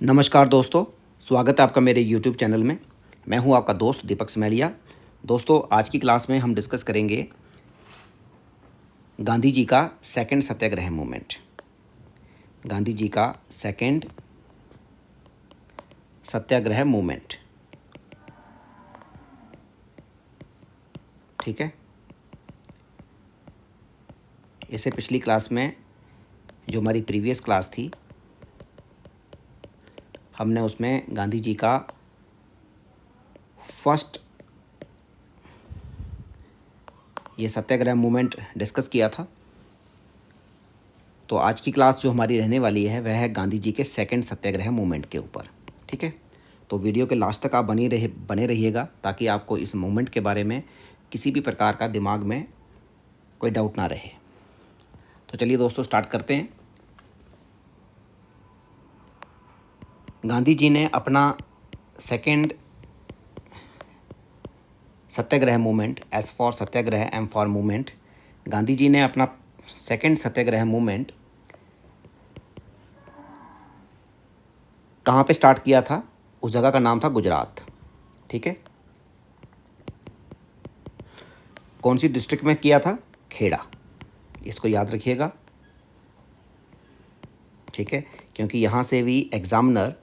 नमस्कार दोस्तों, स्वागत है आपका मेरे YouTube चैनल में। मैं हूं आपका दोस्त दीपक स्मेलिया। दोस्तों, आज की क्लास में हम डिस्कस करेंगे गांधी जी का सेकंड सत्याग्रह मूवमेंट। गांधी जी का सेकंड सत्याग्रह मूवमेंट, ठीक है। इससे पिछली क्लास में जो हमारी प्रीवियस क्लास थी, हमने उसमें गांधी जी का फर्स्ट ये सत्याग्रह मूवमेंट डिस्कस किया था। तो आज की क्लास जो हमारी रहने वाली है वह है गांधी जी के सेकंड सत्याग्रह मूवमेंट के ऊपर, ठीक है। तो वीडियो के लास्ट तक आप बने रहिएगा ताकि आपको इस मूवमेंट के बारे में किसी भी प्रकार का दिमाग में कोई डाउट ना रहे। तो चलिए दोस्तों, स्टार्ट करते हैं। गांधी जी ने अपना second satyagraha movement, S for satyagraha, M for movement, Gandhi ji ने अपना सेकंड सत्याग्रह मूवमेंट कहाँ पे स्टार्ट किया था? उस जगह का नाम था गुजरात, ठीक है। कौन सी डिस्ट्रिक्ट में किया था? खेड़ा। इसको याद रखिएगा, ठीक है, क्योंकि यहाँ से भी एग्जामिनर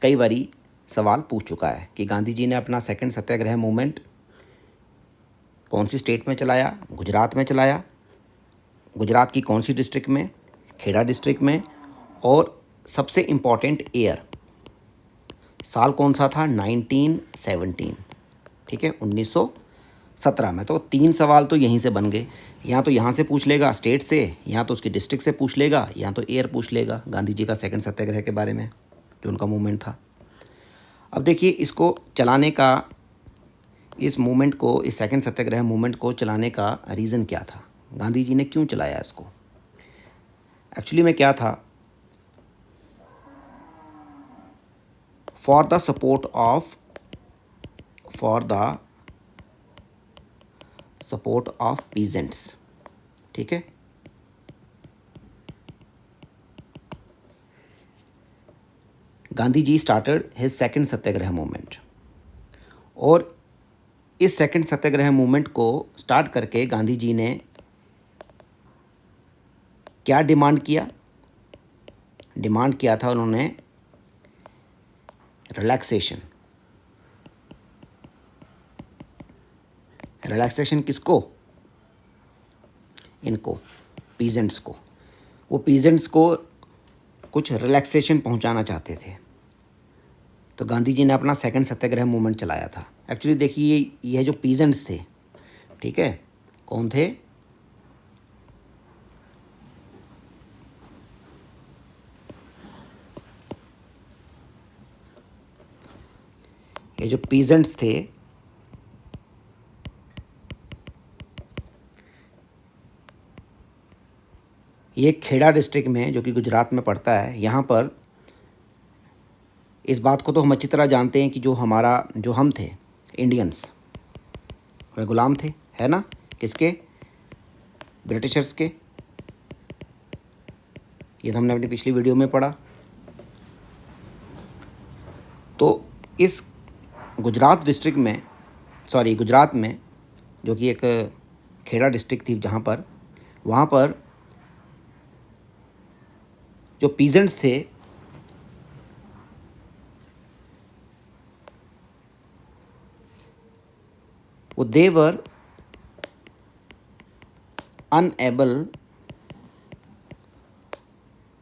कई बारी सवाल पूछ चुका है कि गांधी जी ने अपना सेकंड सत्याग्रह मूवमेंट कौन सी स्टेट में चलाया? गुजरात में चलाया। गुजरात की कौन सी डिस्ट्रिक्ट में? खेड़ा डिस्ट्रिक्ट में। और सबसे इम्पॉर्टेंट ईयर, साल कौन सा था? 1917, ठीक है, 1917 में। तो 3 सवाल तो यहीं से बन गए। या तो यहाँ से पूछ लेगा स्टेट से, या तो उसकी डिस्ट्रिक्ट से पूछ लेगा, या तो ईयर पूछ लेगा गांधी जी का सेकंड सत्याग्रह के बारे में, जो उनका मूवमेंट था। अब देखिए, इसको चलाने का, इस मूवमेंट को, इस सेकंड सत्याग्रह मूवमेंट को चलाने का रीज़न क्या था? गांधी जी ने क्यों चलाया इसको? एक्चुअली में क्या था? For the support of peasants, ठीक है। Gandhi ji started his second satyagraha movement, और इस सेकंड सत्याग्रह मूवमेंट को स्टार्ट करके गांधी जी ने क्या डिमांड किया? डिमांड किया था उन्होंने रिलैक्सेशन। रिलैक्सेशन किसको? इनको, पीजेंट्स को। वो पीजेंट्स को कुछ रिलैक्सेशन पहुंचाना चाहते थे। तो गांधी जी ने अपना सेकंड सत्याग्रह मूवमेंट चलाया था। एक्चुअली देखिए, ये जो पीजेंट्स थे, ठीक है, कौन थे? ये जो पीजेंट्स थे, ये खेड़ा डिस्ट्रिक्ट में, जो कि गुजरात में पड़ता है, यहाँ पर इस बात को तो हम अच्छी तरह जानते हैं कि जो हम थे इंडियंस, वे गुलाम थे, है ना? किसके? ब्रिटिशर्स के। ये तो हमने अपनी पिछली वीडियो में पढ़ा। तो इस गुजरात डिस्ट्रिक्ट में, गुजरात में, जो कि एक खेड़ा डिस्ट्रिक्ट थी, जहाँ पर, वहाँ पर जो पीजेंट्स थे, वो देवर अनएबल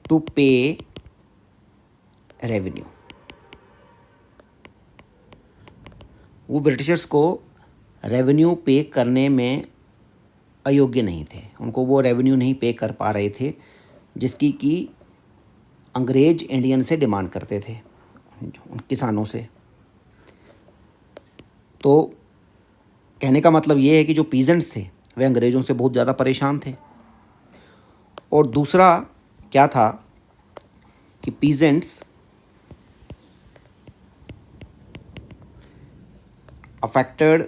टू पे रेवेन्यू। वो ब्रिटिशर्स को रेवेन्यू पे करने में अयोग्य नहीं थे। उनको वो रेवेन्यू नहीं पे कर पा रहे थे, जिसकी कि अंग्रेज इंडियन से डिमांड करते थे, उन किसानों से। तो कहने का मतलब ये है कि जो पीजेंट्स थे वे अंग्रेज़ों से बहुत ज़्यादा परेशान थे। और दूसरा क्या था कि peasants affected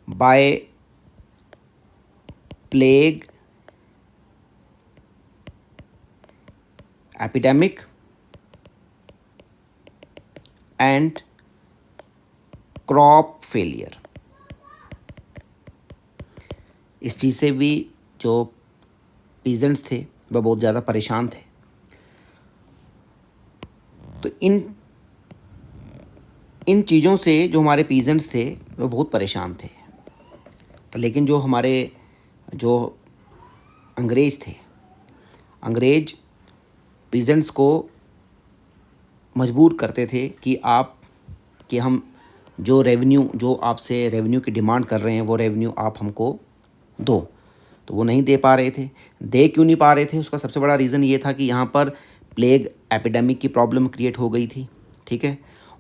by plague epidemic and crop failure. इस चीज़ से भी जो पीजेंट्स थे वह बहुत ज़्यादा परेशान थे। तो इन चीज़ों से जो हमारे पीजेंट्स थे वो बहुत परेशान थे। तो लेकिन जो हमारे जो अंग्रेज़ थे, अंग्रेज़ पीजेंट्स को मजबूर करते थे कि हम जो आपसे रेवेन्यू की डिमांड कर रहे हैं वो रेवेन्यू आप हमको दो। तो वो नहीं दे पा रहे थे। दे क्यों नहीं पा रहे थे, उसका सबसे बड़ा रीज़न ये था कि यहाँ पर प्लेग एपिडेमिक की प्रॉब्लम क्रिएट हो गई थी, ठीक है,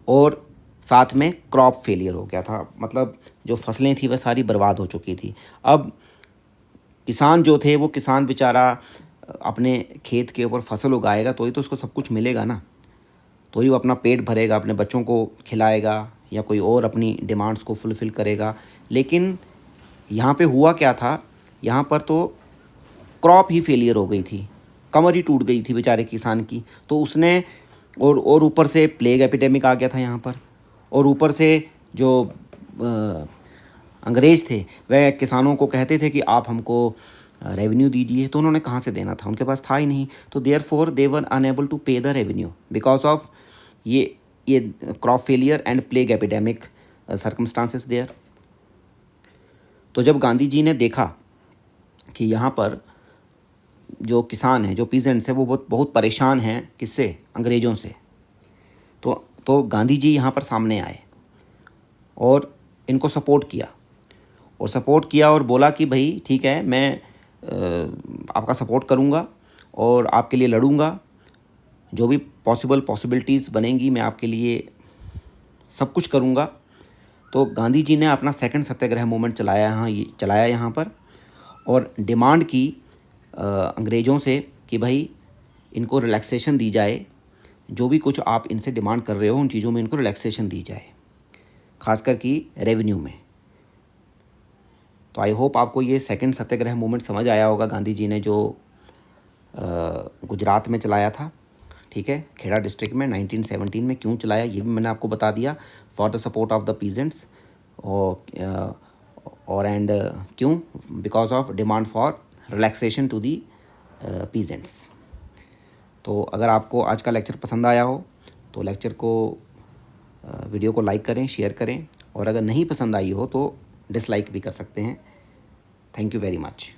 और साथ में क्रॉप फेलियर हो गया था। मतलब जो फसलें थी वह सारी बर्बाद हो चुकी थी। अब किसान जो थे वो किसान बेचारा अपने खेत के ऊपर फसल उगाएगा तो ही तो उसको सब कुछ मिलेगा ना, तो ही वो अपना पेट भरेगा, अपने बच्चों को खिलाएगा या कोई और अपनी डिमांड्स को फुलफ़िल करेगा। लेकिन यहाँ पे हुआ क्या था, यहाँ पर तो क्रॉप ही फेलियर हो गई थी, कमर ही टूट गई थी बेचारे किसान की। तो उसने और ऊपर से प्लेग एपिडेमिक आ गया था यहाँ पर, और ऊपर से जो अंग्रेज़ थे वह किसानों को कहते थे कि आप हमको रेवेन्यू दीजिए, तो उन्होंने कहाँ से देना था, उनके पास था ही नहीं। तो therefore they were unable to pay the revenue because of ये crop failure and plague epidemic circumstances there. तो जब गांधी जी ने देखा कि यहाँ पर जो किसान हैं, जो पीजेंट्स हैं, वो बहुत परेशान हैं, किससे, अंग्रेज़ों से, तो गांधी जी यहाँ पर सामने आए और इनको सपोर्ट किया और बोला कि भाई ठीक है, मैं आपका सपोर्ट करूँगा और आपके लिए लड़ूँगा, जो भी पॉसिबिलिटीज़ बनेंगी मैं आपके लिए सब कुछ करूँगा। तो गांधी जी ने अपना सेकंड सत्याग्रह मूवमेंट चलाया यहाँ पर, और डिमांड की अंग्रेज़ों से कि भाई इनको रिलैक्सेशन दी जाए, जो भी कुछ आप इनसे डिमांड कर रहे हो उन चीज़ों में इनको रिलैक्सेशन दी जाए, खासकर कि रेवेन्यू में। तो आई होप आपको ये सेकंड सत्याग्रह मूवमेंट समझ आया होगा, गांधी जी ने जो गुजरात में चलाया था, ठीक है, खेड़ा डिस्ट्रिक्ट में 1917 में क्यों चलाया ये भी मैंने आपको बता दिया, for the support of the peasants, और एंड क्यों, because of demand for relaxation to the peasants. तो अगर आपको आज का लेक्चर पसंद आया हो तो लेक्चर को वीडियो को लाइक करें, शेयर करें, और अगर नहीं पसंद आई हो तो डिसलाइक भी कर सकते हैं। Thank you very much.